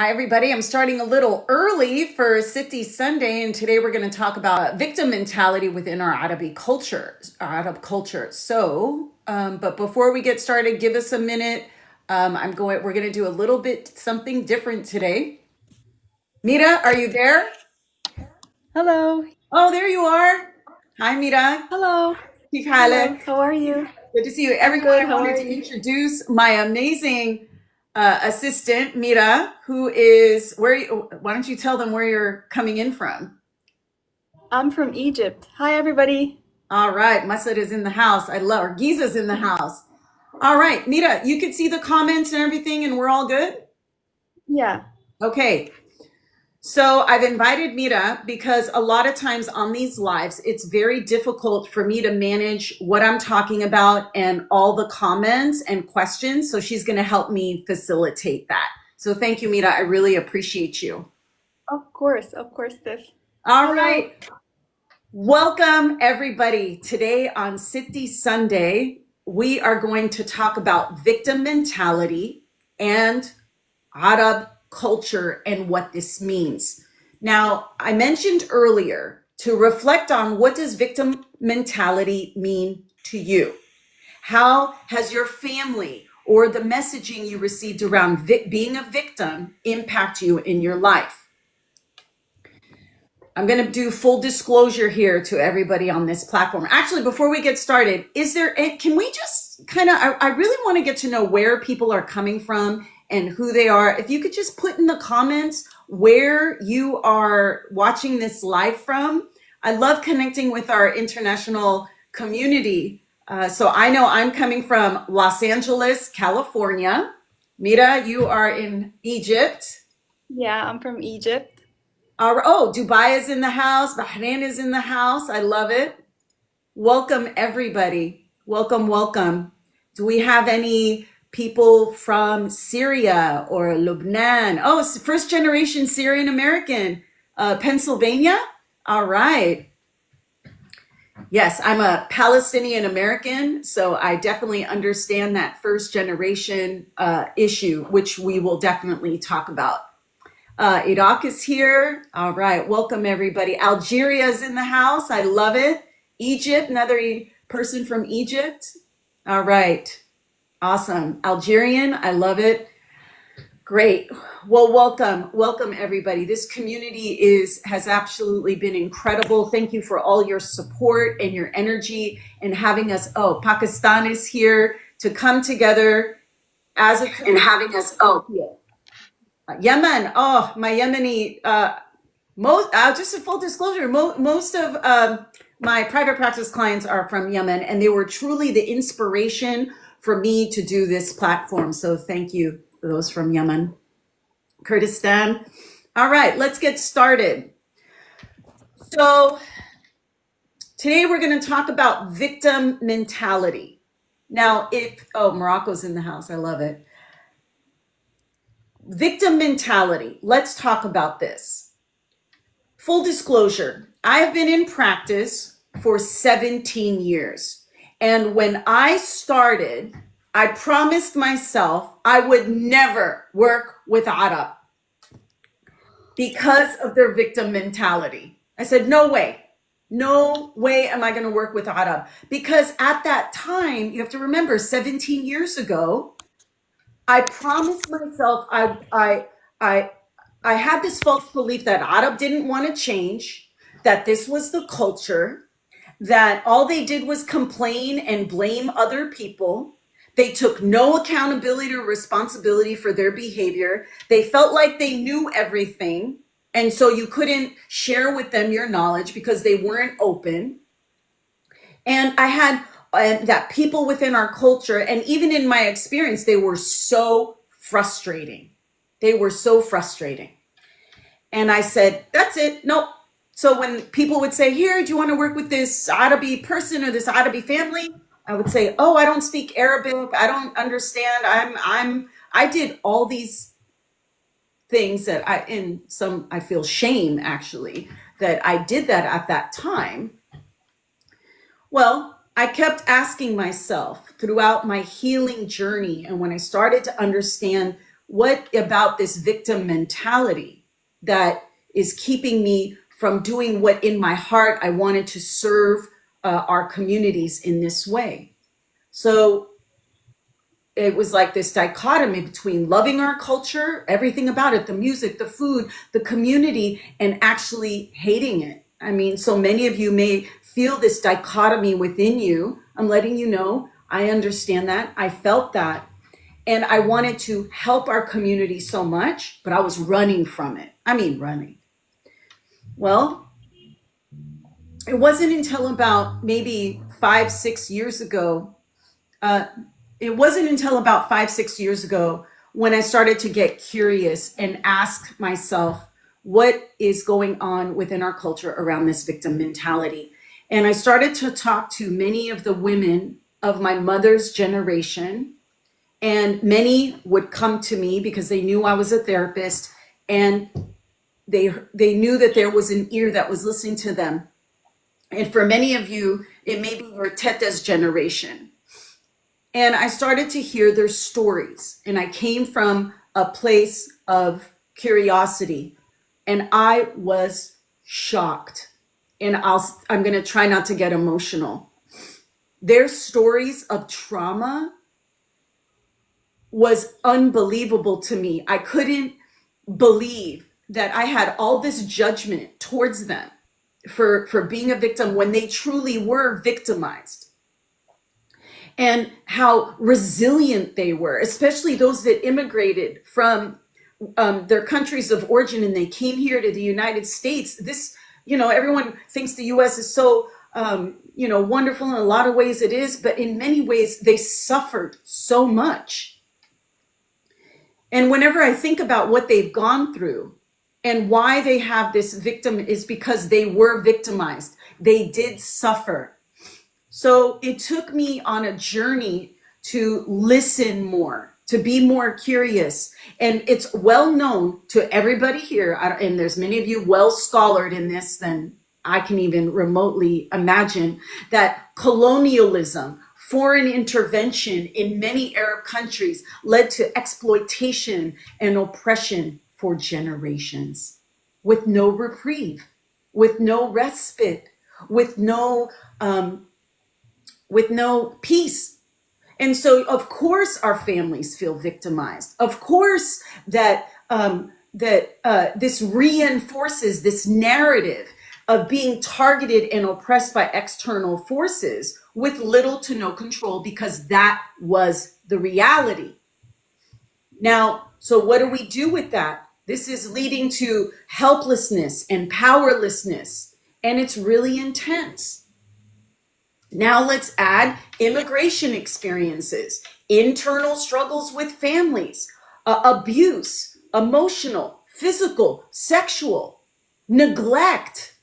Hi, everybody. I'm starting a little early for City Sunday, and today we're going to talk about victim mentality within our Arabic culture. But before we get started, give us a minute. We're going to do a little bit something different today. Mira, are you there? Hello. Oh, there you are. Hi, Mira. Hello. Kif Hello. halek? How are you? Good to see you. I'm Everyone, good. I How wanted are to you? introduce my amazing assistant, Mira, who is why don't you tell them where you're coming in from? I'm from Egypt. Hi, everybody. All right, Masad is in the house. I love her. Giza's in the house. All right, Mira, you can see the comments and everything, and we're all good? Yeah. Okay, so I've invited Mira because a lot of times on these lives, it's very difficult for me to manage what I'm talking about and all the comments and questions. So she's going to help me facilitate that. So thank you, Mira. I really appreciate you. Of course, Tiff. All Hello. right. Welcome, everybody. Today on City Sunday, we are going to talk about victim mentality and Arab culture and what this means. Now, I mentioned earlier to reflect on what does victim mentality mean to you? How has your family or the messaging you received around being a victim impact you in your life? I'm going to do full disclosure here to everybody on this platform. Actually, before we get started, can we just I really want to get to know where people are coming from and who they are. If you could just put in the comments where you are watching this live from. I love connecting with our international community. So I know I'm coming from Los Angeles, California. Mira, you are in Egypt. Yeah, I'm from Egypt. Dubai is in the house. Bahrain is in the house. I love it. Welcome, everybody. Welcome, welcome. Do we have any people from Syria or Lebanon? Oh, it's first generation Syrian American. Pennsylvania? All right. Yes, I'm a Palestinian American, so I definitely understand that first generation issue, which we will definitely talk about. Iraq is here. All right. Welcome, everybody. Algeria is in the house. I love it. Egypt, another person from Egypt. All right. Awesome. Algerian. I love it. Great. Well, welcome. Welcome, everybody. This community has absolutely been incredible. Thank you for all your support and your energy and having us. Oh, Pakistan is here to come together as a and having us. Oh, Yemen. Oh, my Yemeni. Just a full disclosure, most of my private practice clients are from Yemen, and they were truly the inspiration for me to do this platform. So thank you for those from Yemen, Kurdistan. All right, let's get started. So today we're going to talk about victim mentality. Now, Morocco's in the house, I love it. Victim mentality. Let's talk about this. Full disclosure, I have been in practice for 17 years. And when I started, I promised myself I would never work with Arab because of their victim mentality. I said, no way. No way am I going to work with Arab. Because at that time, you have to remember, 17 years ago, I promised myself I I had this false belief that Arab didn't want to change, that this was the culture, that all they did was complain and blame other people. They took no accountability or responsibility for their behavior. They felt like they knew everything. And so you couldn't share with them your knowledge because they weren't open. And I had that people within our culture, and even in my experience, they were so frustrating. They were so frustrating. And I said, that's it. Nope. So when people would say, here, do you want to work with this Arabi person or this Arabi family? I would say, oh, I don't speak Arabic. I don't understand. I did all these things that I feel shame actually that I did that at that time. Well, I kept asking myself throughout my healing journey, and when I started to understand what about this victim mentality that is keeping me from doing what in my heart I wanted to serve our communities in this way? So it was like this dichotomy between loving our culture, everything about it, the music, the food, the community, and actually hating it. I mean, so many of you may feel this dichotomy within you. I'm letting you know, I understand that. I felt that. And I wanted to help our community so much, but I was running from it. I mean, running. Well, it wasn't until about maybe 5, 6 years ago uh, it wasn't until about 5, 6 years ago when I started to get curious and ask myself, what is going on within our culture around this victim mentality? And I started to talk to many of the women of my mother's generation, and many would come to me because they knew I was a therapist, and they knew that there was an ear that was listening to them. And for many of you, it may be your Teta's generation. And I started to hear their stories, and I came from a place of curiosity, and I was shocked. And I'm going to try not to get emotional. Their stories of trauma was unbelievable to me. I couldn't believe that I had all this judgment towards them for being a victim when they truly were victimized, and how resilient they were, especially those that immigrated from their countries of origin and they came here to the United States. This, everyone thinks the US is so, wonderful. In a lot of ways it is, but in many ways they suffered so much. And whenever I think about what they've gone through and why they have this victim, is because they were victimized. They did suffer. So it took me on a journey to listen more, to be more curious. And it's well known to everybody here, and there's many of you well scholared in this than I can even remotely imagine, that colonialism, foreign intervention in many Arab countries led to exploitation and oppression for generations, with no reprieve, with no respite, with no peace. And so, of course, our families feel victimized. Of course, this reinforces this narrative of being targeted and oppressed by external forces with little to no control, because that was the reality. Now, so what do we do with that? This is leading to helplessness and powerlessness, and it's really intense. Now let's add immigration experiences, internal struggles with families, abuse, emotional, physical, sexual, neglect,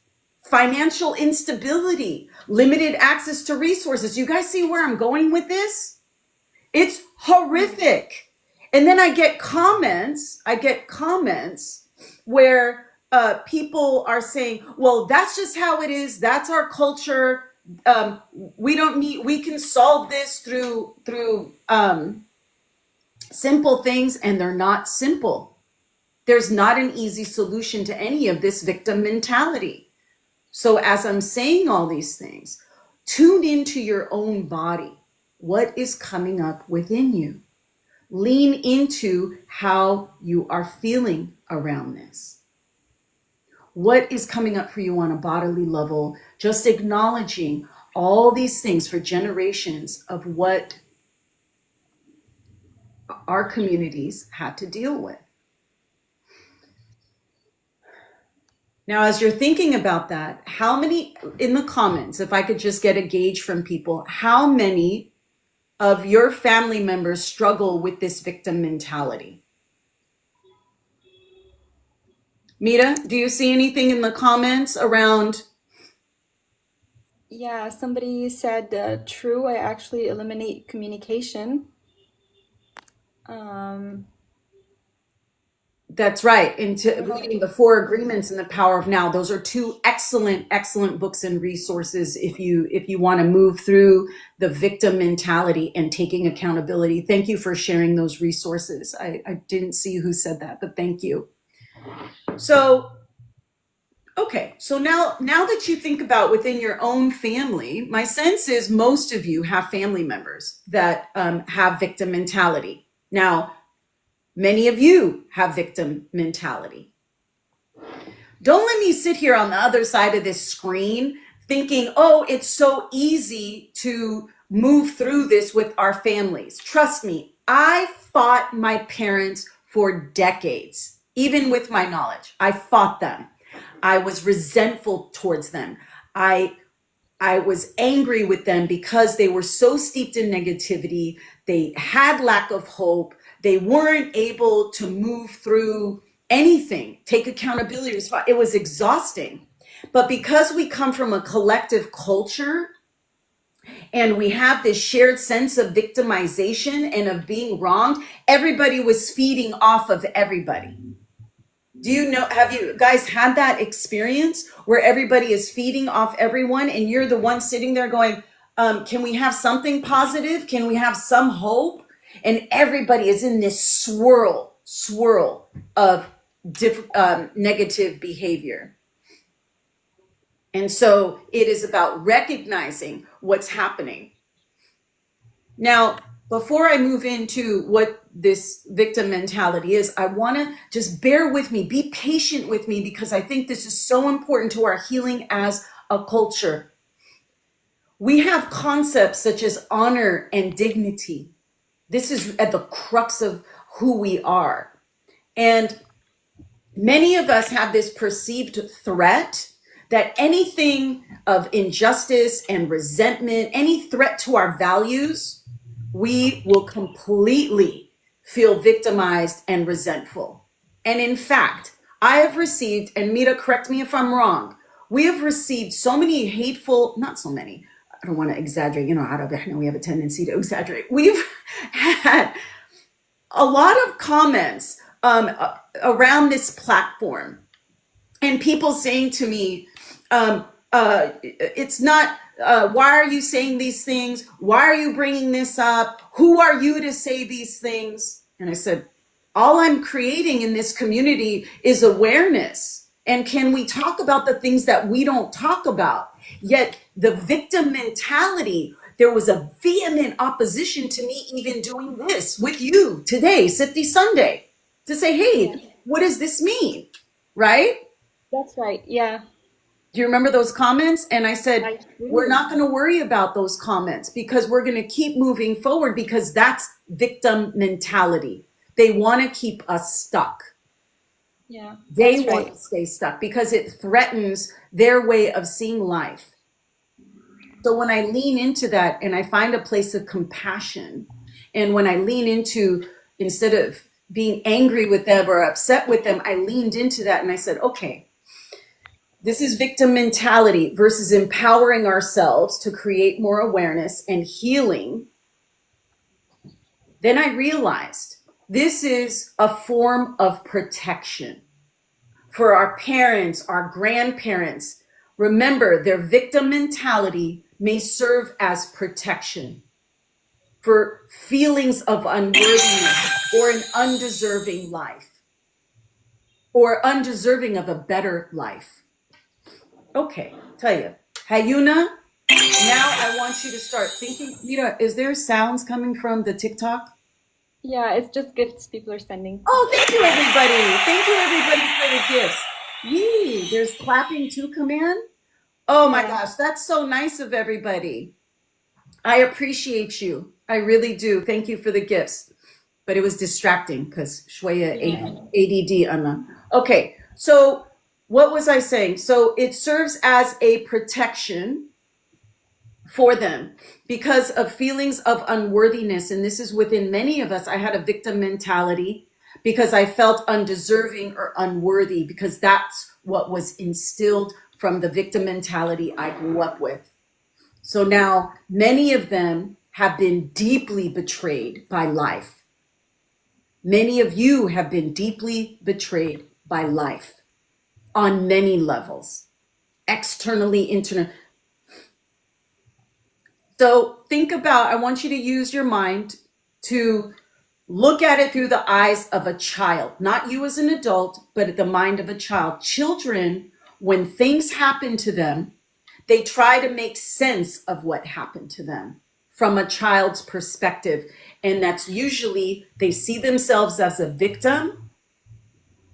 financial instability, limited access to resources. You guys see where I'm going with this? It's horrific. And then I get comments where people are saying, well, that's just how it is. That's our culture. We can solve this through simple things, and they're not simple. There's not an easy solution to any of this victim mentality. So as I'm saying all these things, tune into your own body. What is coming up within you? Lean into how you are feeling around this. What is coming up for you on a bodily level? Just acknowledging all these things for generations of what our communities had to deal with. Now, as you're thinking about that, how many in the comments, if I could just get a gauge from people, how many of your family members struggle with this victim mentality? Mita, do you see anything in the comments around? Yeah, somebody said, true, I actually eliminate communication. Um, That's right. Into reading the Four Agreements and the Power of Now. Those are two excellent, excellent books and resources if you want to move through the victim mentality and taking accountability. Thank you for sharing those resources. I didn't see who said that, but thank you. So, okay, so now that you think about within your own family, my sense is most of you have family members that have victim mentality. Now, many of you have victim mentality. Don't let me sit here on the other side of this screen thinking, oh, it's so easy to move through this with our families. Trust me, I fought my parents for decades, even with my knowledge. I fought them. I was resentful towards them. I was angry with them because they were so steeped in negativity. They had lack of hope. They weren't able to move through anything, take accountability. It was exhausting. But because we come from a collective culture and we have this shared sense of victimization and of being wronged, everybody was feeding off of everybody. Do you know, have you guys had that experience where everybody is feeding off everyone and you're the one sitting there going, can we have something positive? Can we have some hope? And everybody is in this swirl of negative behavior. And so it is about recognizing what's happening. Now, before I move into what this victim mentality is, I want to just bear with me, be patient with me, because I think this is so important to our healing as a culture. We have concepts such as honor and dignity. This is at the crux of who we are. And many of us have this perceived threat that anything of injustice and resentment, any threat to our values, we will completely feel victimized and resentful. And in fact, I have received, and Mira, correct me if I'm wrong, we have received so many hateful, not so many, I don't want to exaggerate, Arab, we have a tendency to exaggerate. We've had a lot of comments around this platform and people saying to me, it's not, why are you saying these things? Why are you bringing this up? Who are you to say these things? And I said, all I'm creating in this community is awareness. And can we talk about the things that we don't talk about? Yet the victim mentality, there was a vehement opposition to me even doing this with you today, Siddhi Sunday, to say, hey, what does this mean? Right? That's right. Yeah. Do you remember those comments? And I said, I do. we're not going to worry about those comments because we're going to keep moving forward, because that's victim mentality. They want to keep us stuck. Yeah. They That's want right. to stay stuck because it threatens their way of seeing life. So when I lean into that and I find a place of compassion, and when I lean into, instead of being angry with them or upset with them, I leaned into that and I said, okay, this is victim mentality versus empowering ourselves to create more awareness and healing. Then I realized this is a form of protection for our parents, our grandparents. Remember, their victim mentality may serve as protection for feelings of unworthiness or an undeserving life or undeserving of a better life. Okay, tell you, Hayuna, now I want you to start thinking. Mira, is there sounds coming from the TikTok? Yeah, it's just gifts people are sending. Oh, thank you, everybody. Thank you, everybody, for the gifts. Yee, there's clapping to come in. Oh my Yeah. gosh, that's so nice of everybody. I appreciate you. I really do. Thank you for the gifts. But it was distracting because Shwaya Yeah. ADD on the. Okay, so what was I saying? So it serves as a protection for them because of feelings of unworthiness. And this is within many of us. I had a victim mentality because I felt undeserving or unworthy, because that's what was instilled from the victim mentality I grew up with. So now many of them have been deeply betrayed by life. Many of you have been deeply betrayed by life on many levels, externally, internally. So think about, I want you to use your mind to look at it through the eyes of a child, not you as an adult, but the mind of a child. Children, when things happen to them, they try to make sense of what happened to them from a child's perspective. And that's usually they see themselves as a victim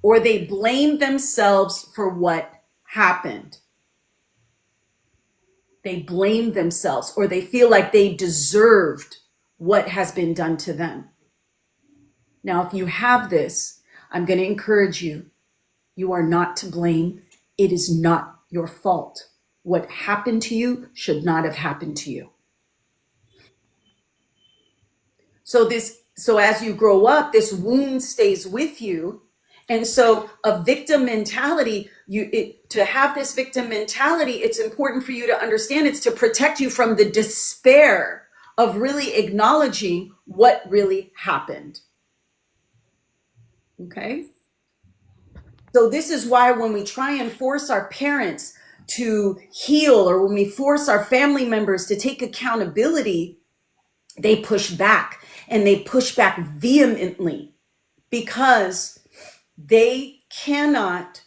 or they blame themselves for what happened. They blame themselves or they feel like they deserved what has been done to them. Now, if you have this, I'm going to encourage you. You are not to blame. It is not your fault. What happened to you should not have happened to you. So as you grow up, this wound stays with you. And so a victim mentality, to have this victim mentality, it's important for you to understand it's to protect you from the despair of really acknowledging what really happened. Okay? So this is why when we try and force our parents to heal or when we force our family members to take accountability, they push back and they push back vehemently because they cannot,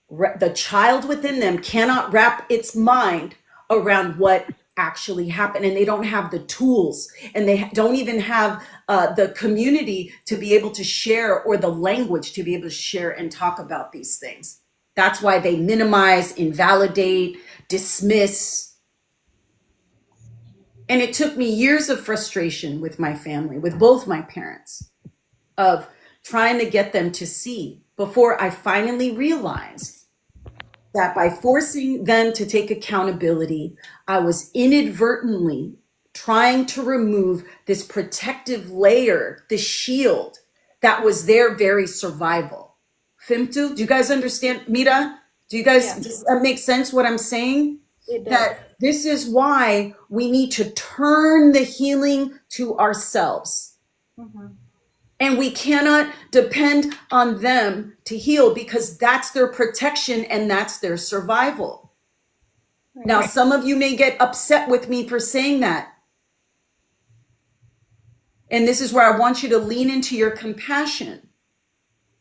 the child within them cannot wrap its mind around what actually happened, and they don't have the tools and they don't even have the community to be able to share or the language to be able to share and talk about these things. That's why they minimize, invalidate, dismiss. And it took me years of frustration with my family, with both my parents, of trying to get them to see before I finally realized that by forcing them to take accountability, I was inadvertently trying to remove this protective layer, the shield that was their very survival. Fimtu, do you guys understand? Mira, do you guys, does that make sense what I'm saying? It does. That this is why we need to turn the healing to ourselves. And we cannot depend on them to heal because that's their protection and that's their survival. Right. Now, some of you may get upset with me for saying that. And this is where I want you to lean into your compassion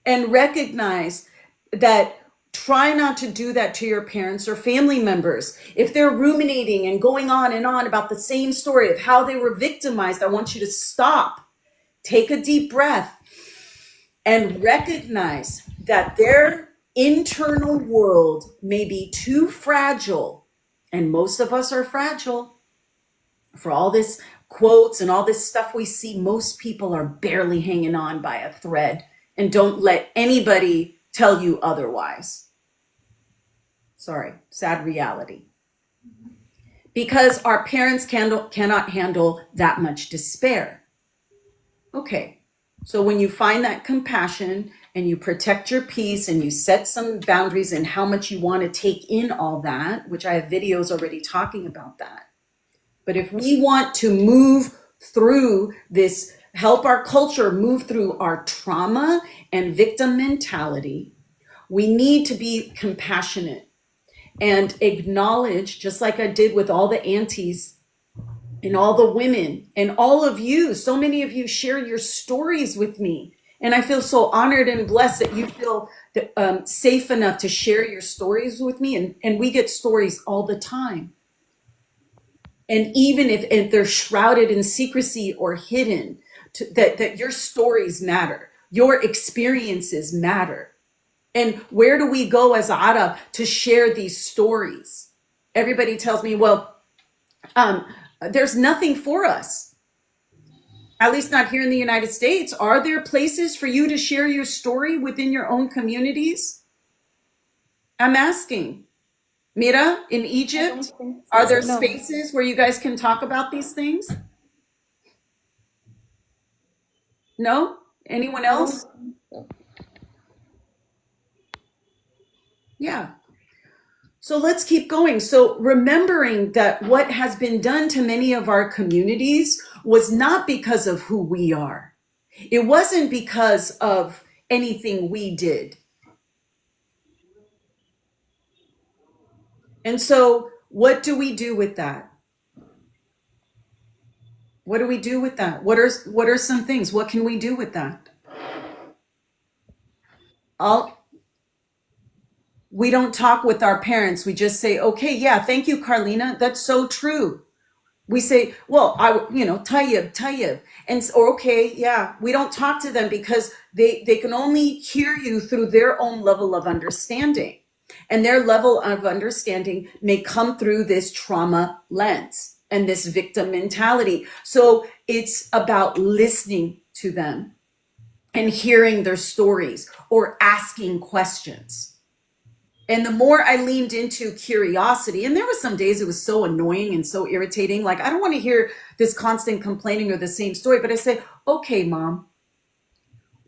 and recognize that try not to do that to your parents or family members. If they're ruminating and going on and on about the same story of how they were victimized, I want you to stop. Take a deep breath and recognize that their internal world may be too fragile, and most of us are fragile. For all this quotes and all this stuff we see, most people are barely hanging on by a thread, and don't let anybody tell you otherwise. Sorry, sad reality. Because our parents cannot handle that much despair. Okay, so when you find that compassion and you protect your peace and you set some boundaries in how much you want to take in all that, which I have videos already talking about that. But if we want to move through this, help our culture move through our trauma and victim mentality, we need to be compassionate and acknowledge, just like I did with all the aunties and all the women and all of you, so many of you share your stories with me. And I feel so honored and blessed that you feel safe enough to share your stories with me. And we get stories all the time. And even if they're shrouded in secrecy or hidden, that your stories matter. Your experiences matter. And where do we go as Arab to share these stories? Everybody tells me, well, there's nothing for us, at least not here in the United States. Are there places for you to share your story within your own communities? I'm asking. Mira, in Egypt, are there spaces where you guys can talk about these things? No? Anyone else? Yeah. So let's keep going. So remembering that what has been done to many of our communities was not because of who we are. It wasn't because of anything we did. And so, what do we do with that? What do we do with that? What are some things? What can we do with that? All We don't talk with our parents. We just say, "Okay, yeah, thank you, Carlina. That's so true." We say, "Well, tayyib," or "Okay, yeah." We don't talk to them because they can only hear you through their own level of understanding, and their level of understanding may come through this trauma lens and this victim mentality. So it's about listening to them and hearing their stories or asking questions. And the more I leaned into curiosity, and there were some days it was so annoying and so irritating. Like, I don't want to hear this constant complaining or the same story, but I say, "Okay, mom,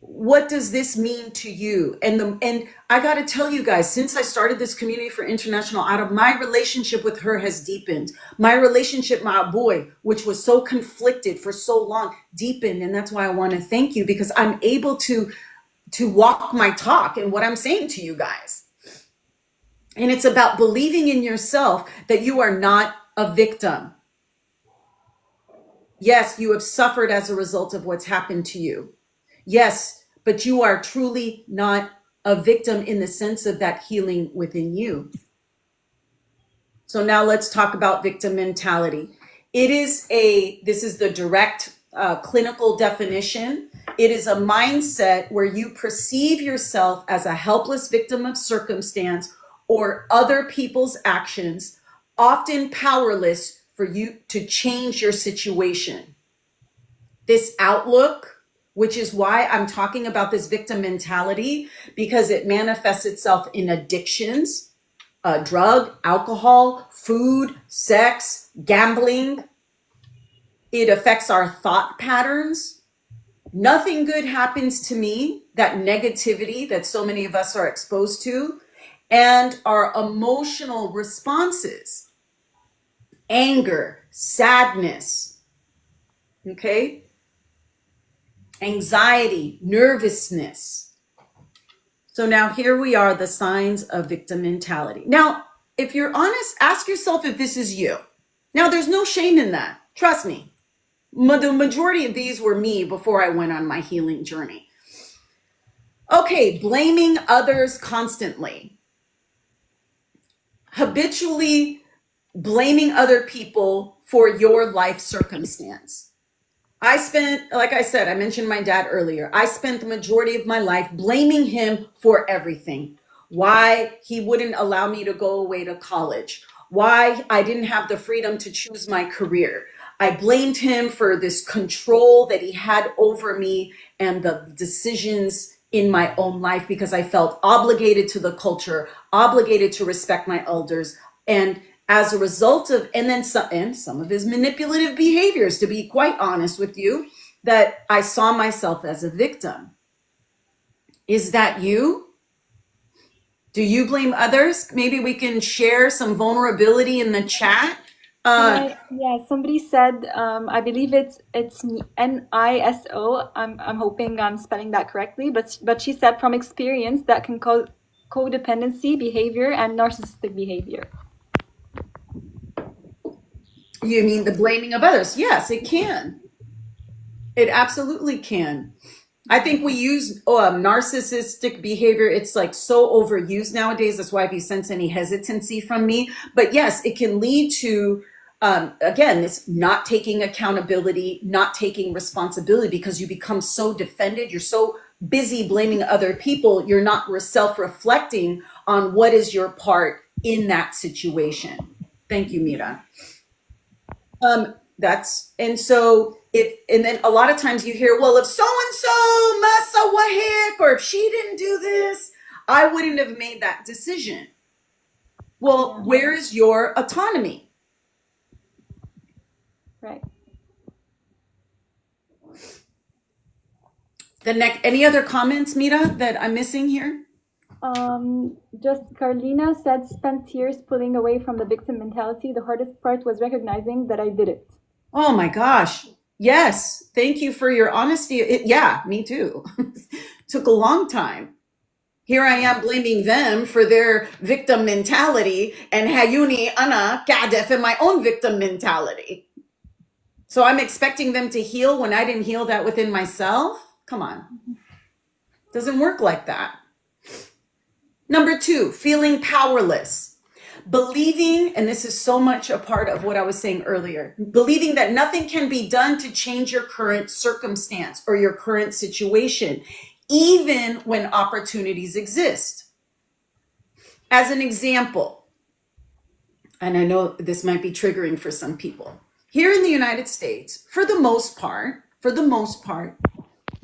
what does this mean to you?" And I got to tell you guys, since I started this community for international Arab, my relationship with her has deepened. My relationship, my boy, which was so conflicted for so long, deepened. And that's why I want to thank you, because I'm able to walk my talk and what I'm saying to you guys. And it's about believing in yourself that you are not a victim. Yes, you have suffered as a result of what's happened to you. Yes, but you are truly not a victim in the sense of that healing within you. So now let's talk about victim mentality. This is the direct clinical definition. It is a mindset where you perceive yourself as a helpless victim of circumstance or other people's actions, often powerless for you to change your situation. This outlook, which is why I'm talking about this victim mentality, because it manifests itself in addictions, drug, alcohol, food, sex, gambling. It affects our thought patterns. Nothing good happens to me, that negativity that so many of us are exposed to, and our emotional responses, anger, sadness, okay? Anxiety, nervousness. So now here we are, the signs of victim mentality. Now, if you're honest, ask yourself if this is you. Now, there's no shame in that. Trust me. The majority of these were me before I went on my healing journey. Okay, blaming others constantly. Habitually blaming other people for your life circumstance. Like I said, I mentioned my dad earlier. I spent the majority of my life blaming him for everything. Why he wouldn't allow me to go away to college. Why I didn't have the freedom to choose my career. I blamed him for this control that he had over me and the decisions in my own life, because I felt obligated to the culture, obligated to respect my elders. And as a result of, and some of his manipulative behaviors, to be quite honest with you, that I saw myself as a victim. Is that you? Do you blame others? Maybe we can share some vulnerability in the chat. Yeah, somebody said, I believe it's NISO. I'm hoping I'm spelling that correctly, but she said from experience that can cause codependency behavior and narcissistic behavior. You mean the blaming of others? Yes, it can. It absolutely can. I think we use narcissistic behavior. It's like so overused nowadays. That's why if you sense any hesitancy from me, but yes, it can lead to, again, it's not taking accountability, not taking responsibility, because you become so defended. You're so busy blaming other people. You're not self-reflecting on what is your part in that situation. Thank you, Mira. And so and then a lot of times you hear, well, if so and so masa wahik, or if she didn't do this, I wouldn't have made that decision. Well, where is your autonomy? Right. Any other comments, Mira, that I'm missing here? Just Carlina said, spent years pulling away from the victim mentality. The hardest part was recognizing that I did it. Oh my gosh. Yes, thank you for your honesty. Yeah, me too. Took a long time. Here I am blaming them for their victim mentality and hayuni ana قاعدة in my own victim mentality. So I'm expecting them to heal when I didn't heal that within myself? Come on. Doesn't work like that. Number 2, feeling powerless. Believing, and this is so much a part of what I was saying earlier, believing that nothing can be done to change your current circumstance or your current situation, even when opportunities exist. As an example, and I know this might be triggering for some people, here in the United States, for the most part,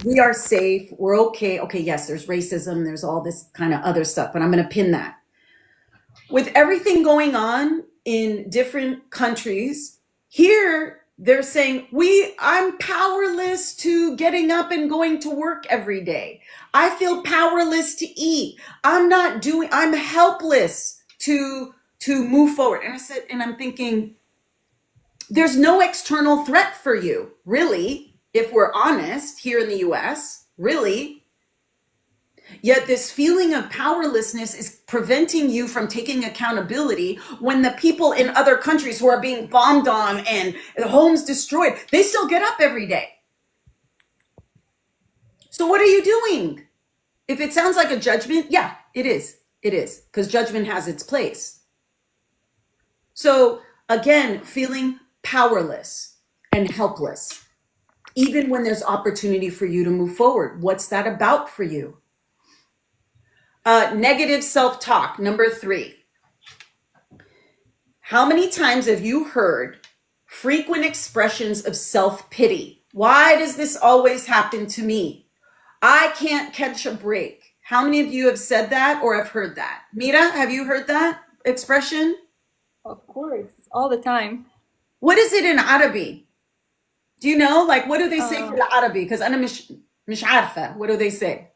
we are safe, we're okay. Okay, yes, there's racism, there's all this kind of other stuff, but I'm going to pin that. With everything going on in different countries, here they're saying, I'm powerless to getting up and going to work every day. I feel powerless to eat. I'm helpless to move forward. And I'm thinking, there's no external threat for you, really, if we're honest, here in the US, really. Yet this feeling of powerlessness is preventing you from taking accountability when the people in other countries who are being bombed on and homes destroyed, they still get up every day. So what are you doing? If it sounds like a judgment, yeah, it is. It is, because judgment has its place. So again, feeling powerless and helpless, even when there's opportunity for you to move forward. What's that about for you? Negative self-talk, number 3. How many times have you heard frequent expressions of self-pity? Why does this always happen to me? I can't catch a break. How many of you have said that or have heard that? Mira, have you heard that expression? Of course, all the time. What is it in Arabi? Do you know? Like, what do they say for Um, the Arabi? Because أنا مش عارفة. What do they say?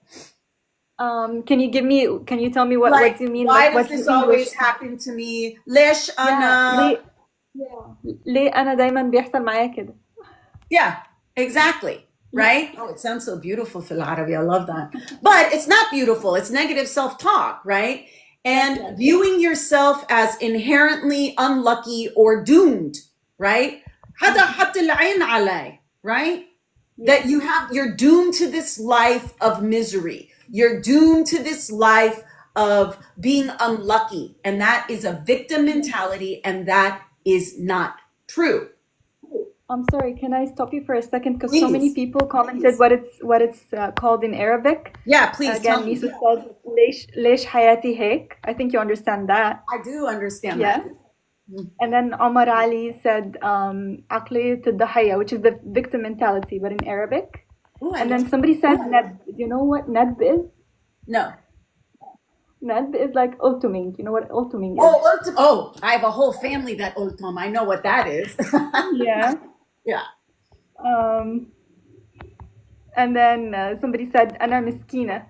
can you tell me what Like, do you mean? why Like does what's the this English? always happen to me? ليش Yeah, أنا ليه أنا دايما بيحصل معايا كده؟ Yeah, exactly. Right? Oh, it sounds so beautiful, Fil Arabi. I love that. But it's not beautiful. It's negative self-talk, right? Yes, And yes, yes. viewing yourself as inherently unlucky or doomed, right? هذا حط العين علي, right? Yes. That you're doomed to this life of misery. You're doomed to this life of being unlucky. And that is a victim mentality, and that is not true. I'm sorry, can I stop you for a second? Because so many Please. people commented what it's called in Arabic. Yeah, please tell Again, me. Nisa said ليش حياتي هيك. I think you understand that. I do understand Yeah. that. And then Omar Ali said عقلية الضحية, which is the victim mentality, but in Arabic. Oh, I And love then somebody said nadb. Do you know what nadb is? No. Nadb is like ultiming. You know what ultiming is? Oh, I have a whole family that ultim. I know what that is. Yeah. Yeah. Um, and then somebody said أنا مسكينة.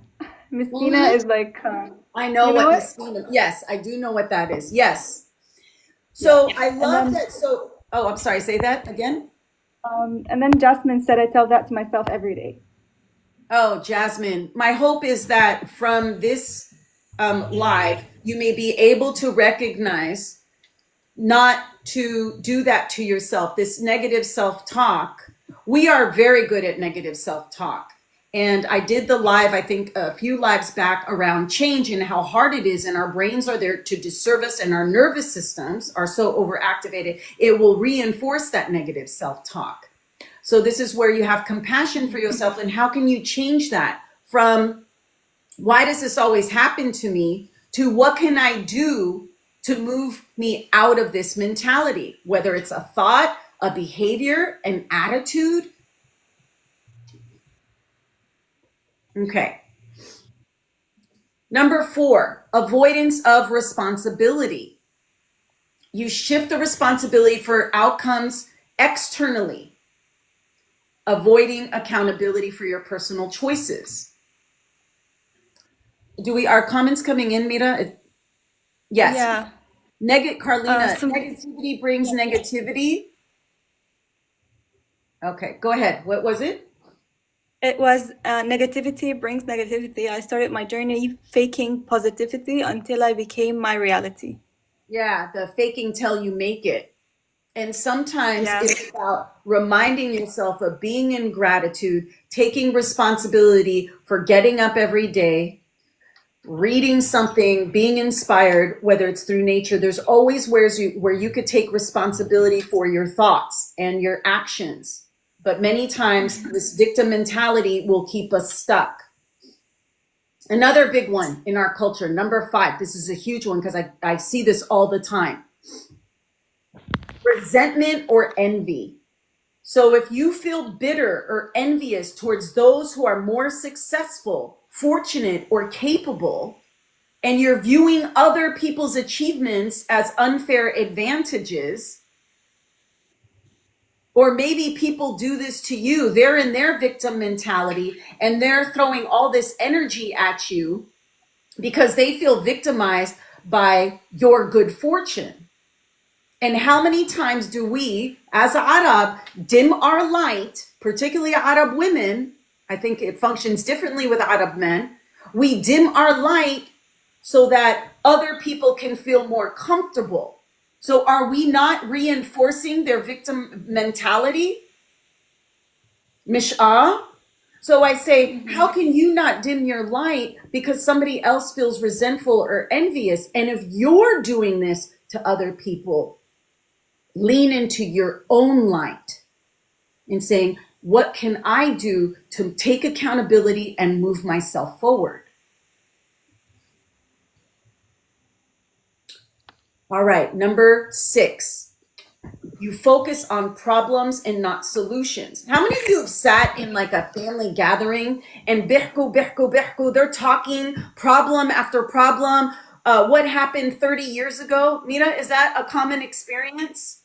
Miskina Mhm. is like, I know you know what it? Messina. Yes, I do know what that is. Yes. So I And love then, that. So, oh, I'm sorry. Say that again. Jasmine said, I tell that to myself every day. Oh, Jasmine, my hope is that from this live, you may be able to recognize not to do that to yourself, this negative self talk. We are very good at negative self talk. And I did the live, I think a few lives back, around change and how hard it is. And our brains are there to disserve us, and our nervous systems are so overactivated, it will reinforce that negative self talk. So this is where you have compassion for yourself. And how can you change that from why does this always happen to me to what can I do to move me out of this mentality, whether it's a thought, a behavior, an attitude? Okay. Number 4, avoidance of responsibility. You shift the responsibility for outcomes externally, avoiding accountability for your personal choices. Are comments coming in, Mira? Yes. Yeah. Carlina, Some, negativity brings negativity. Okay, go ahead. What was it? It was negativity brings negativity. I started my journey faking positivity until I became my reality. Yeah, the faking till you make it. And sometimes Yeah. it's about reminding yourself of being in gratitude, taking responsibility for getting up every day, reading something, being inspired, whether it's through nature. There's always where you could take responsibility for your thoughts and your actions. But many times this victim mentality will keep us stuck. Another big one in our culture, number 5. This is a huge one because I see this all the time. Resentment or envy. So if you feel bitter or envious towards those who are more successful, fortunate, or capable, and you're viewing other people's achievements as unfair advantages, or maybe people do this to you, they're in their victim mentality and they're throwing all this energy at you because they feel victimized by your good fortune. And how many times do we, as Arab, dim our light, particularly Arab women? I think it functions differently with Arab men. We dim our light so that other people can feel more comfortable. So are we not reinforcing their victim mentality? Mish'ah? So I say, how can you not dim your light because somebody else feels resentful or envious? And if you're doing this to other people, lean into your own light and saying, what can I do to take accountability and move myself forward? All right, number 6, you focus on problems and not solutions. How many of you have sat in like a family gathering and bihku, bihku, bihku, they're talking problem after problem? What happened 30 years ago? Mira, is that a common experience?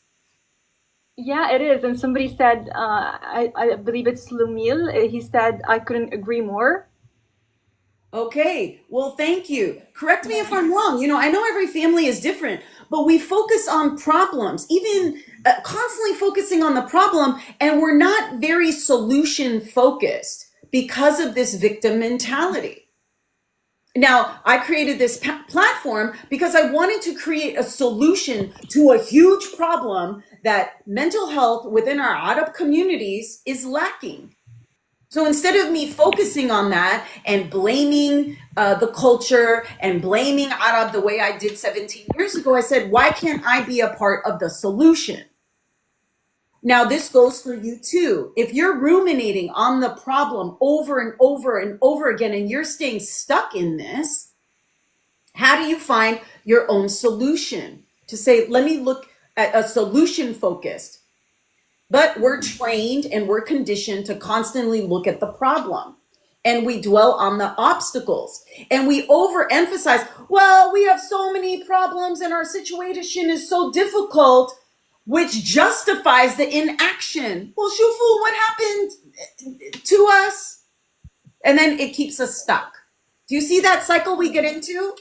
Yeah, it is. And somebody said, I believe it's Lumil. He said, I couldn't agree more. Okay, well, thank you. Correct me if I'm wrong. I know every family is different, but we focus on problems, even constantly focusing on the problem, and we're not very solution focused because of this victim mentality. Now, I created this platform because I wanted to create a solution to a huge problem that mental health within our Arab communities is lacking. So instead of me focusing on that and blaming the culture and blaming Arab the way I did 17 years ago, I said, why can't I be a part of the solution? Now, this goes for you too. If you're ruminating on the problem over and over and over again, and you're staying stuck in this, how do you find your own solution? To say, let me look at a solution focused. But we're trained and we're conditioned to constantly look at the problem. And we dwell on the obstacles. And we overemphasize, well, we have so many problems and our situation is so difficult, which justifies the inaction. Well, Shufu, what happened to us? And then it keeps us stuck. Do you see that cycle we get into?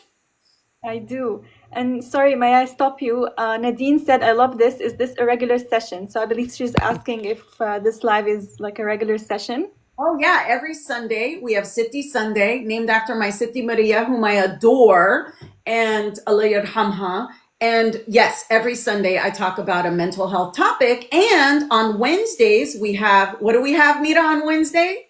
I do. And sorry, may I stop you? Nadine said, I love this. Is this a regular session? So I believe she's asking if this live is like a regular session. Oh yeah, every Sunday we have Siti Sunday, named after my Siti Maria, whom I adore, and Allah Yarhamha. And yes, every Sunday I talk about a mental health topic. And on Wednesdays we have, what do we have, Mira, on Wednesday?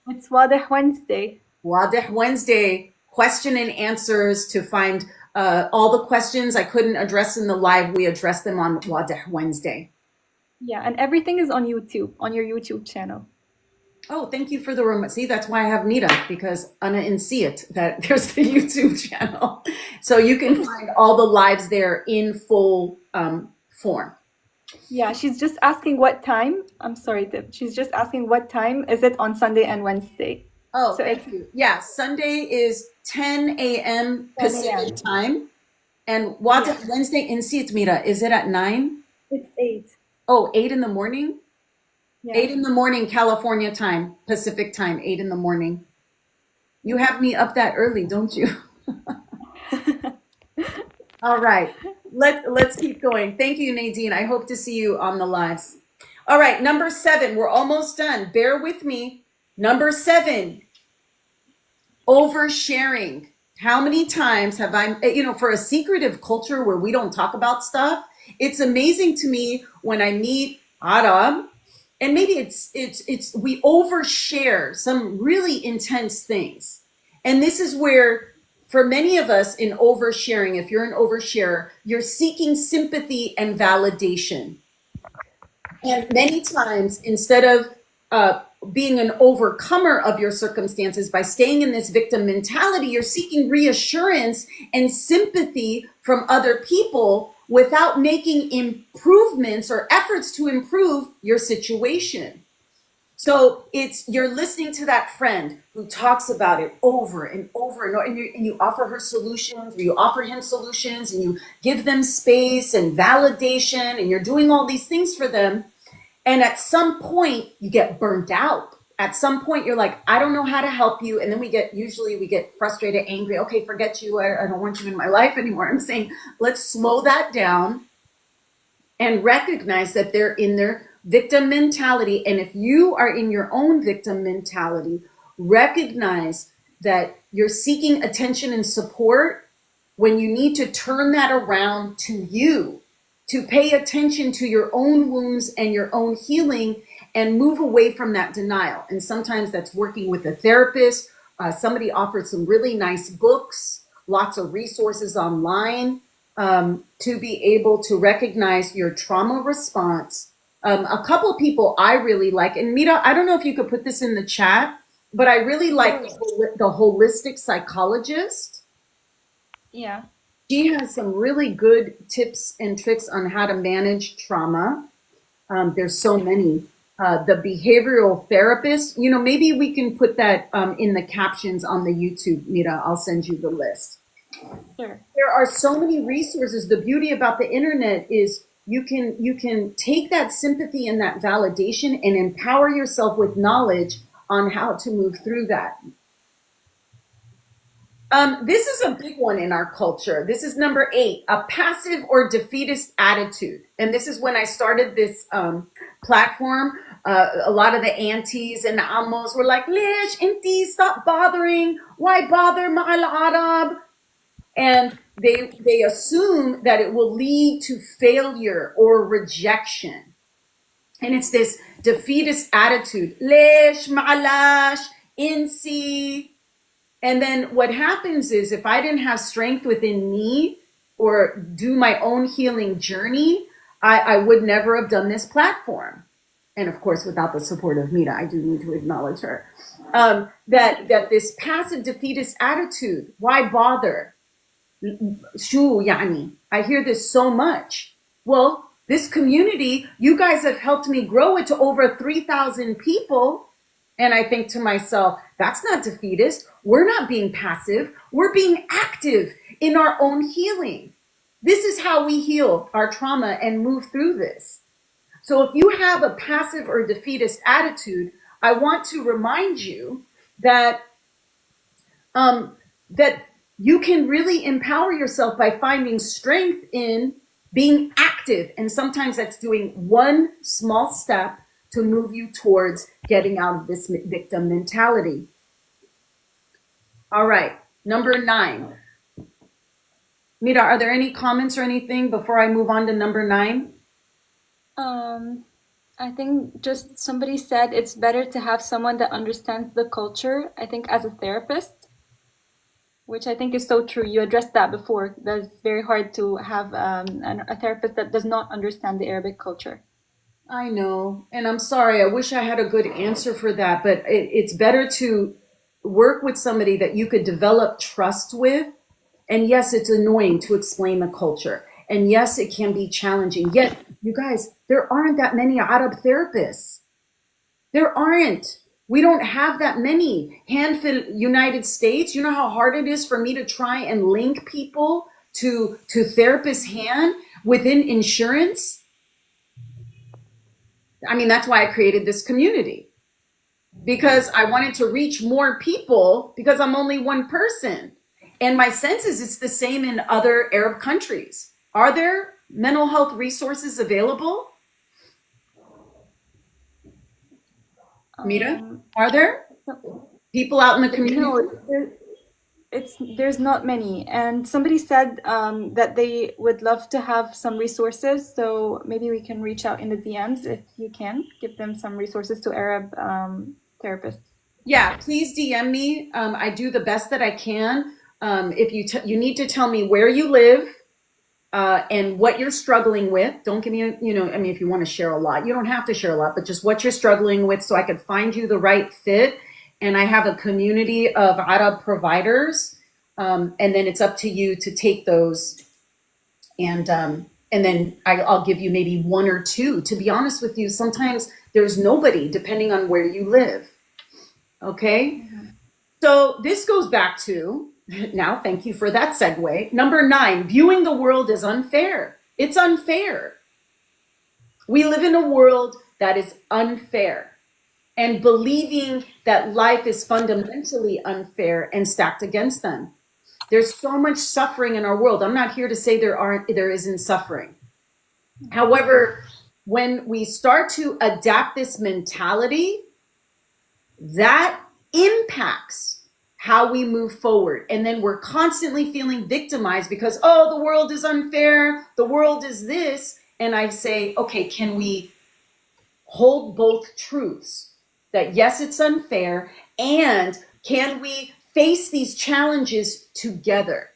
It's Wadih Wednesday. Wadih Wednesday, question and answers to find all the questions I couldn't address in the live. We address them on Wadih Wednesday. Yeah, and everything is on YouTube, on your YouTube channel. Oh, thank you for the room. See, that's why I have Nita, because Anna and see it that there's the YouTube channel. So you can find all the lives there in full form. Yeah, she's just asking what time. I'm sorry, Deb. She's just asking what time is it on Sunday and Wednesday. Oh, So thank you. Yeah, Sunday is 10 a.m. 10 a.m. Pacific time. And what Yeah, Wednesday in Seat Mira, is it at 9? it's 8. Oh, 8 in the morning? Yeah. 8 in the morning, California time, Pacific time, 8 in the morning. You have me up that early, don't you? All right. Let's keep going. Thank you, Nadine. I hope to see you on the lives. All right, number 7. We're almost done. Bear with me. Number 7, oversharing. How many times have I, for a secretive culture where we don't talk about stuff, it's amazing to me when I meet Arab, and maybe it's we overshare some really intense things. And this is where, for many of us in oversharing, if you're an oversharer, you're seeking sympathy and validation. And many times, instead of being an overcomer of your circumstances by staying in this victim mentality, you're seeking reassurance and sympathy from other people without making improvements or efforts to improve your situation. So you're listening to that friend who talks about it over and over and over, and you offer her solutions, or you offer him solutions, and you give them space and validation, and you're doing all these things for them. And at some point, you get burnt out. At some point, you're like, I don't know how to help you. And then usually we get frustrated, angry. Okay, forget you. I don't want you in my life anymore. I'm saying, let's slow that down and recognize that they're in their victim mentality. And if you are in your own victim mentality, recognize that you're seeking attention and support when you need to turn that around to you, to pay attention to your own wounds and your own healing and move away from that denial. And sometimes that's working with a therapist. Somebody offered some really nice books, lots of resources online to be able to recognize your trauma response. A couple of people I really like, and Mira, I don't know if you could put this in the chat, but I really like the holistic psychologist. Yeah. She has some really good tips and tricks on how to manage trauma. There's so many. The behavioral therapist, maybe we can put that in the captions on the YouTube, Mira. I'll send you the list. Sure. There are so many resources. The beauty about the internet is you can take that sympathy and that validation and empower yourself with knowledge on how to move through that. This is a big one in our culture. This is number 8, a passive or defeatist attitude. And this is when I started this platform. A lot of the aunties and the ammos were like, Lish, inti, stop bothering. Why bother ma'al Arab? And they assume that it will lead to failure or rejection. And it's this defeatist attitude. Lish, ma'alash, insi. And then what happens is, if I didn't have strength within me or do my own healing journey, I would never have done this platform. And of course, without the support of Mira, I do need to acknowledge her. That this passive defeatist attitude, why bother? Shoo, yani. I hear this so much. Well, this community, you guys have helped me grow it to over 3,000 people. And I think to myself, that's not defeatist. We're not being passive. We're being active in our own healing. This is how we heal our trauma and move through this. So if you have a passive or defeatist attitude, I want to remind you that that you can really empower yourself by finding strength in being active. And sometimes that's doing one small step to move you towards getting out of this victim mentality. All right, number 9. Mira, are there any comments or anything before I move on to number 9? I think just somebody said it's better to have someone that understands the culture, I think, as a therapist, which I think is so true. You addressed that before. That's very hard to have a therapist that does not understand the Arabic culture. I know, and I'm sorry. I wish I had a good answer for that, but it's better to work with somebody that you could develop trust with. And yes, it's annoying to explain the culture. And yes, it can be challenging. Yet, you guys, there aren't that many Arab therapists. There aren't. We don't have that many. Handful United States. You know how hard it is for me to try and link people to therapist hand within insurance? I mean, that's why I created this community, because I wanted to reach more people, because I'm only one person. And my sense is it's the same in other Arab countries. Are there mental health resources available? Mira, Um, are there so- people out in the community? no, there's not many. And somebody said that they would love to have some resources. So maybe we can reach out in the DMs if you can give them some resources to Arab therapists. Yeah, please DM me. I do the best that I can. If you need to tell me where you live, and what you're struggling with. Don't give me, I mean, if you want to share a lot, you don't have to share a lot, but just what you're struggling with so I could find you the right fit. And I have a community of Arab providers. And then it's up to you to take those and then I'll give you maybe one or two. To be honest with you, sometimes there's nobody depending on where you live. Okay. So this goes back to now, thank you for that segue. Number 9, viewing the world as unfair. It's unfair. We live in a world that is unfair and believing that life is fundamentally unfair and stacked against them. There's so much suffering in our world. I'm not here to say there isn't suffering. However, when we start to adapt this mentality, that impacts how we move forward. And then we're constantly feeling victimized because, oh, the world is unfair, the world is this. And I say, okay, can we hold both truths? That yes, it's unfair, and can we face these challenges together?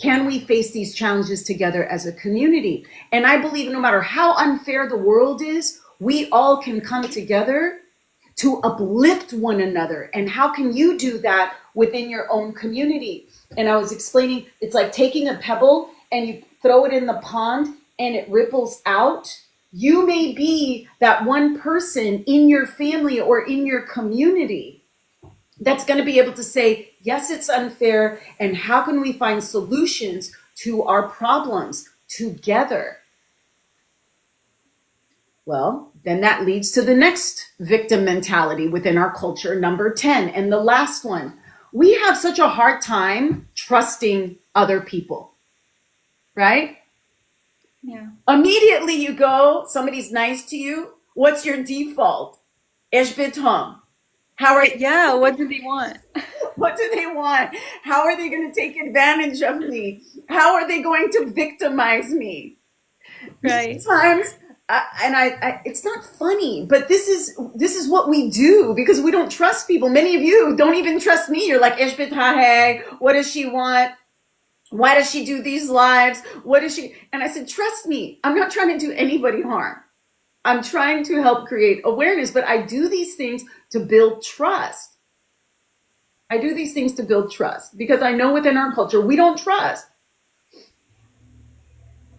Can we face these challenges together as a community? And I believe no matter how unfair the world is, we all can come together to uplift one another. And how can you do that within your own community? And I was explaining, it's like taking a pebble and you throw it in the pond and it ripples out. You may be that one person in your family or in your community that's going to be able to say, yes, it's unfair, and how can we find solutions to our problems together? Well, then that leads to the next victim mentality within our culture, number 10. And the last one, we have such a hard time trusting other people, right? Yeah. Immediately you go, somebody's nice to you. What's your default? Esh betom. How are Yeah, what do they want? what do they want? How are they going to take advantage of me? How are they going to victimize me? Right. Sometimes it's not funny, but this is what we do because we don't trust people. Many of you don't even trust me. You're like, "Ish bitahe, what does she want? Why does she do these lives? What is she?" And I said, trust me, I'm not trying to do anybody harm. I'm trying to help create awareness, but I do these things to build trust. I do these things to build trust because I know within our culture, we don't trust.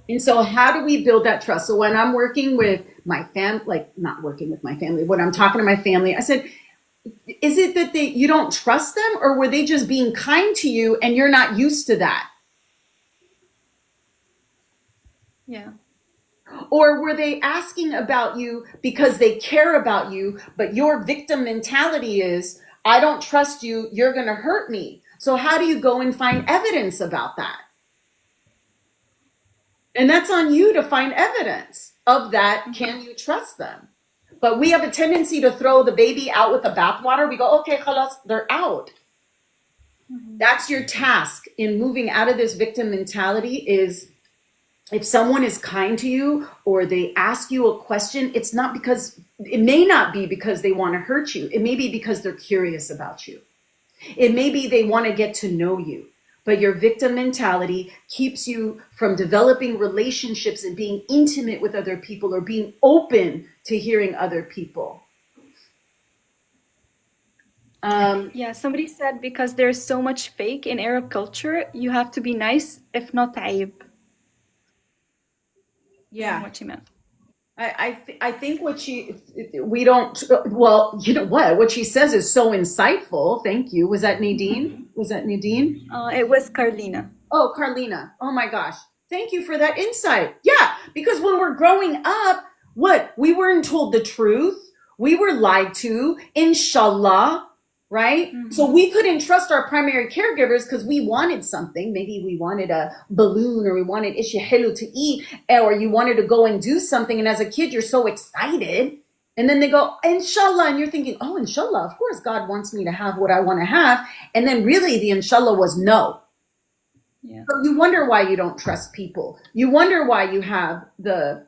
And so how do we build that trust? So when I'm working with my family, like not working with my family, when I'm talking to my family, I said, is it that you don't trust them, or were they just being kind to you and you're not used to that? Yeah. Or were they asking about you because they care about you, but your victim mentality is, I don't trust you, you're going to hurt me. So how do you go and find evidence about that? And that's on you to find evidence of that. Can you trust them? But we have a tendency to throw the baby out with the bathwater. We go, okay, khalas, they're out. That's your task in moving out of this victim mentality is if someone is kind to you or they ask you a question, it may not be because they want to hurt you. It may be because they're curious about you. It may be they want to get to know you. But your victim mentality keeps you from developing relationships and being intimate with other people or being open to hearing other people. Yeah, somebody said because there's so much fake in Arab culture, you have to be nice, if not aib. Yeah. What she meant. I think we don't, well, you know what she says is so insightful. Thank you. Was that Nadine? Was that Nadine? It was Carlina. Oh, Carlina. Oh my gosh. Thank you for that insight. Yeah, because when we're growing up, we weren't told the truth. We were lied to, inshallah, right? So we couldn't trust our primary caregivers because we wanted something. Maybe we wanted a balloon or we wanted ishihelu to eat, or you wanted to go and do something. And as a kid, you're so excited. And then they go, inshallah. And you're thinking, oh, inshallah, of course, God wants me to have what I want to have. And then really the inshallah was no. Yeah. So you wonder why you don't trust people. You wonder why you have the,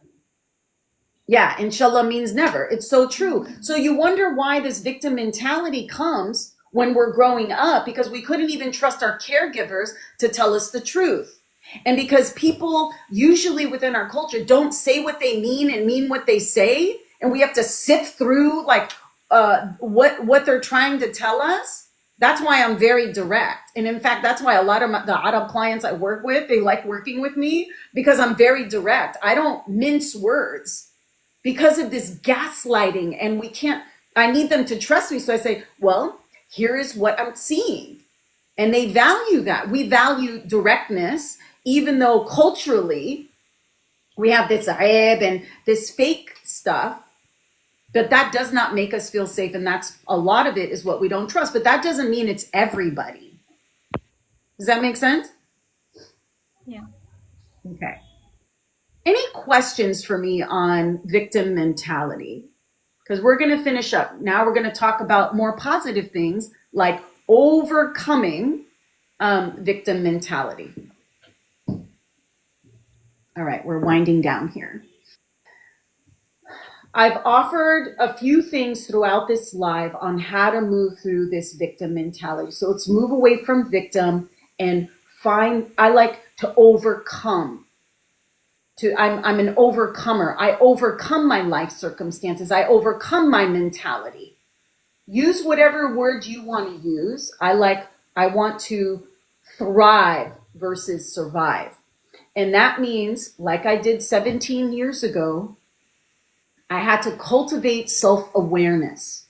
yeah, inshallah means never. It's so true. So you wonder why this victim mentality comes when we're growing up, because we couldn't even trust our caregivers to tell us the truth. And because people usually within our culture don't say what they mean and mean what they say, and we have to sift through like what they're trying to tell us. That's why I'm very direct. And in fact, that's why a lot of the Arab clients I work with, they like working with me because I'm very direct. I don't mince words because of this gaslighting, and we can't, I need them to trust me. So I say, well, here is what I'm seeing. And they value that. We value directness, even though culturally we have this aib and this fake stuff, but that does not make us feel safe. And that's a lot of it is what we don't trust, but that doesn't mean it's everybody. Does that make sense? Yeah. Okay. Any questions for me on victim mentality? Because we're going to finish up. Now we're going to talk about more positive things like overcoming victim mentality. All right, we're winding down here. I've offered a few things throughout this live on how to move through this victim mentality. So let's move away from victim and find, I like to overcome. I'm an overcomer. I overcome my life circumstances. I overcome my mentality. Use whatever word you want to use. I want to thrive versus survive. And that means, like I did 17 years ago, I had to cultivate self-awareness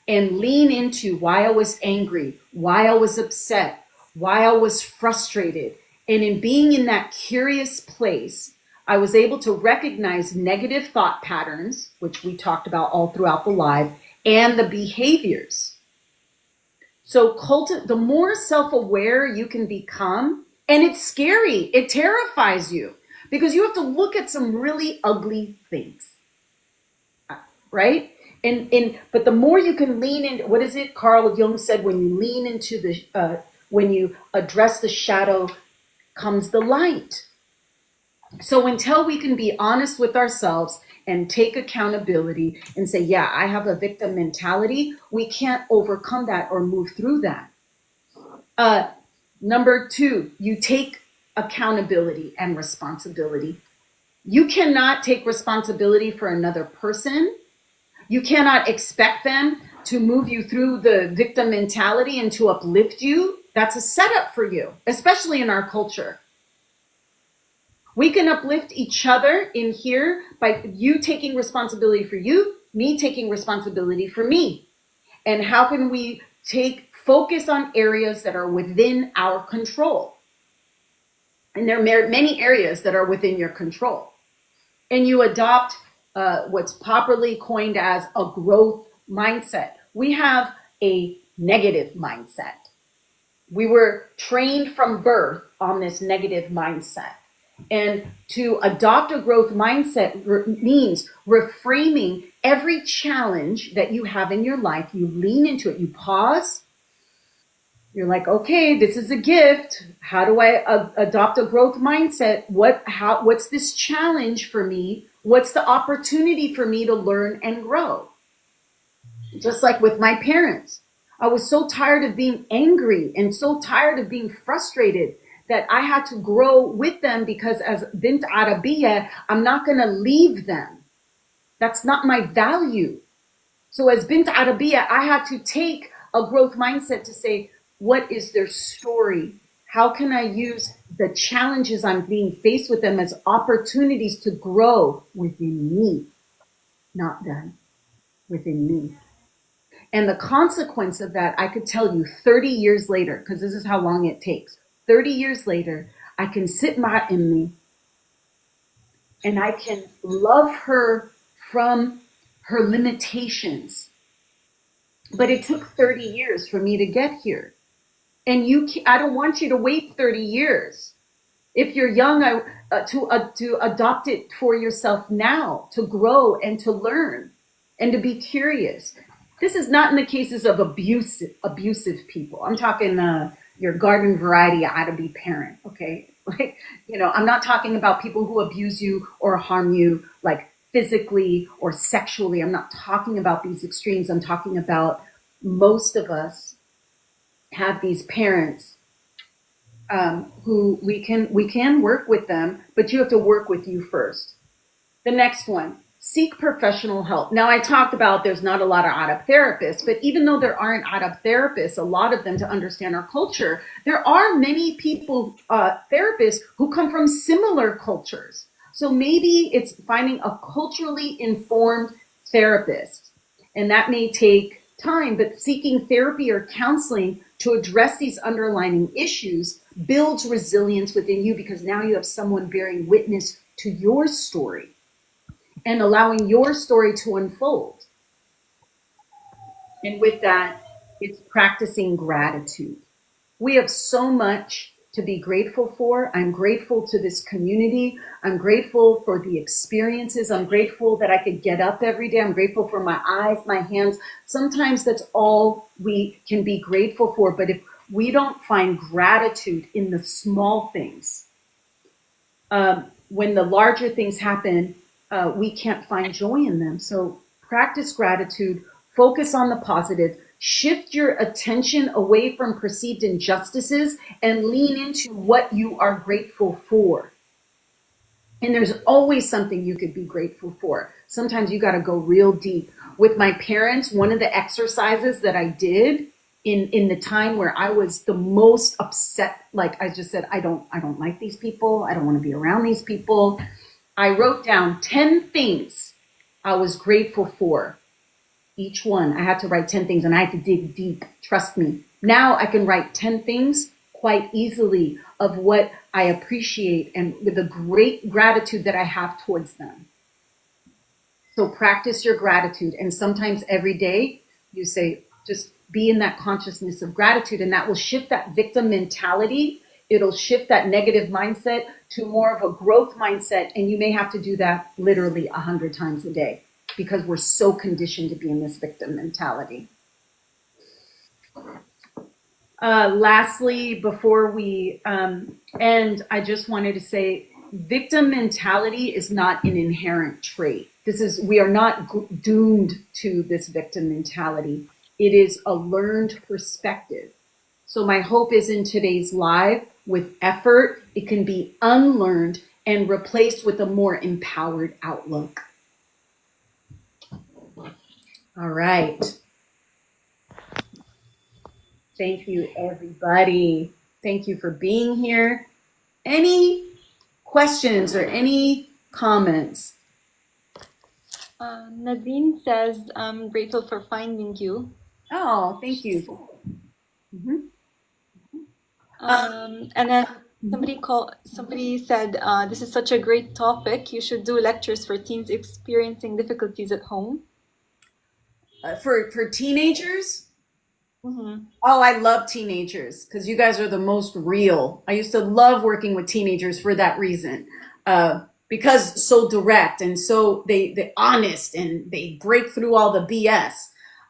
and lean into why I was angry, why I was upset, why I was frustrated. And in being in that curious place, I was able to recognize negative thought patterns, which we talked about all throughout the live, and the behaviors. So the more self-aware you can become, and it's scary, it terrifies you because you have to look at some really ugly things, right? But the more you can lean in, what is it Carl Jung said, when you lean into when you address the shadow comes the light. So until we can be honest with ourselves and take accountability and say, yeah, I have a victim mentality, we can't overcome that or move through that. Number two, you take accountability and responsibility. You cannot take responsibility for another person. You cannot expect them to move you through the victim mentality and to uplift you. That's a setup for you, especially in our culture. We can uplift each other in here by you taking responsibility for you, me taking responsibility for me. And how can we focus on areas that are within our control? And there are many areas that are within your control. And you adopt what's popularly coined as a growth mindset. We have a negative mindset. We were trained from birth on this negative mindset. And to adopt a growth mindset means reframing every challenge that you have in your life. You lean into it, you pause. You're like, okay, this is a gift. How do I adopt a growth mindset? What's this challenge for me? What's the opportunity for me to learn and grow? Just like with my parents, I was so tired of being angry and so tired of being frustrated that I had to grow with them, because as Bint Arabiya, I'm not going to leave them. That's not my value. So as Bint Arabiya, I had to take a growth mindset to say, what is their story? How can I use the challenges I'm being faced with them as opportunities to grow within me, not them, within me? And the consequence of that, I could tell you 30 years later, because this is how long it takes. 30 years later, I can sit in me and I can love her from her limitations. But it took 30 years for me to get here. And I don't want you to wait 30 years. If you're young, to adopt it for yourself now, to grow and to learn. and to be curious. This is not in the cases of abusive people. I'm talking your garden variety ought to be parent, okay? Like, I'm not talking about people who abuse you or harm you, like physically or sexually. I'm not talking about these extremes. I'm talking about most of us have these parents who we can work with them, but you have to work with you first. The next one, seek professional help. Now, I talked about there's not a lot of ADAP therapists, but even though there aren't ADAP therapists, a lot of them to understand our culture, there are many people, therapists who come from similar cultures. So maybe it's finding a culturally informed therapist, and that may take time, but seeking therapy or counseling to address these underlying issues builds resilience within you, because now you have someone bearing witness to your story and allowing your story to unfold. And with that, it's practicing gratitude. We have so much to be grateful for. I'm grateful to this community. I'm grateful for the experiences. I'm grateful that I could get up every day. I'm grateful for my eyes, my hands. Sometimes that's all we can be grateful for. But if we don't find gratitude in the small things, when the larger things happen, we can't find joy in them. So practice gratitude, focus on the positive, shift your attention away from perceived injustices and lean into what you are grateful for. And there's always something you could be grateful for. Sometimes you got to go real deep. With my parents, one of the exercises that I did in the time where I was the most upset, like I just said, I don't like these people. I don't want to be around these people. I wrote down 10 things I was grateful for. Each one, I had to write 10 things, and I had to dig deep. Trust me. Now I can write 10 things quite easily of what I appreciate and with the great gratitude that I have towards them. So practice your gratitude. And sometimes every day you say, just be in that consciousness of gratitude, and that will shift that victim mentality. It'll shift that negative mindset to more of a growth mindset. And you may have to do that literally 100 times a day, because we're so conditioned to be in this victim mentality. Lastly, before we end, I just wanted to say victim mentality is not an inherent trait. We are not doomed to this victim mentality. It is a learned perspective. So my hope is in today's live, with effort, it can be unlearned and replaced with a more empowered outlook. All right. Thank you, everybody. Thank you for being here. Any questions or any comments? Nadine says, I'm grateful for finding you. Oh, thank you. Mm-hmm. And then somebody said, this is such a great topic. You should do lectures for teens experiencing difficulties at home. For teenagers? Mm-hmm. Oh, I love teenagers because you guys are the most real. I used to love working with teenagers for that reason. Because so direct and so they honest, and they break through all the BS.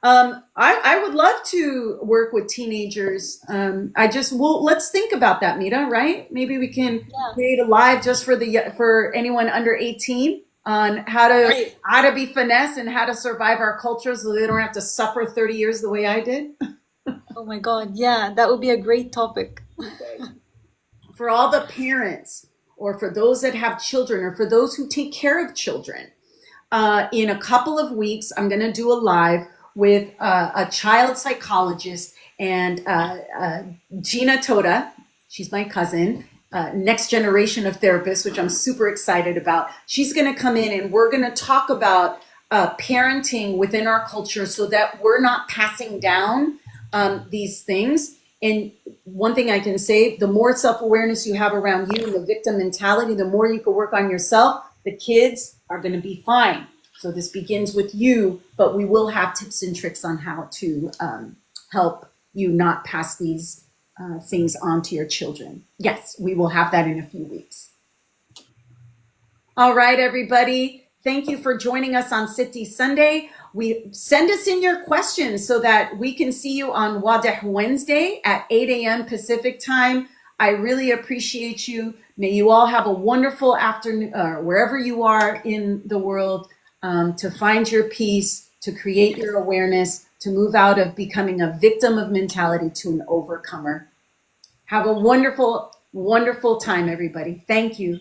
I would love to work with teenagers. Let's think about that, Mita, right? Maybe we can create a live just for anyone under 18 on how to be finesse and how to survive our culture so they don't have to suffer 30 years the way I did. Oh my God, yeah, that would be a great topic. Okay. For all the parents, or for those that have children, or for those who take care of children, in a couple of weeks, I'm going to do a live with a child psychologist and Gina Toda. She's my cousin, next generation of therapists, which I'm super excited about. She's going to come in and we're going to talk about parenting within our culture so that we're not passing down these things. And one thing I can say, the more self-awareness you have around you and the victim mentality, the more you can work on yourself, the kids are going to be fine. So this begins with you, but we will have tips and tricks on how to help you not pass these things on to your children. Yes, we will have that in a few weeks. All right, everybody. Thank you for joining us on Siddhi Sunday. We send us in your questions so that we can see you on Wadih Wednesday at 8 a.m. Pacific time. I really appreciate you. May you all have a wonderful afternoon, wherever you are in the world, to find your peace, to create your awareness, to move out of becoming a victim of mentality to an overcomer. Have a wonderful, wonderful time, everybody. Thank you.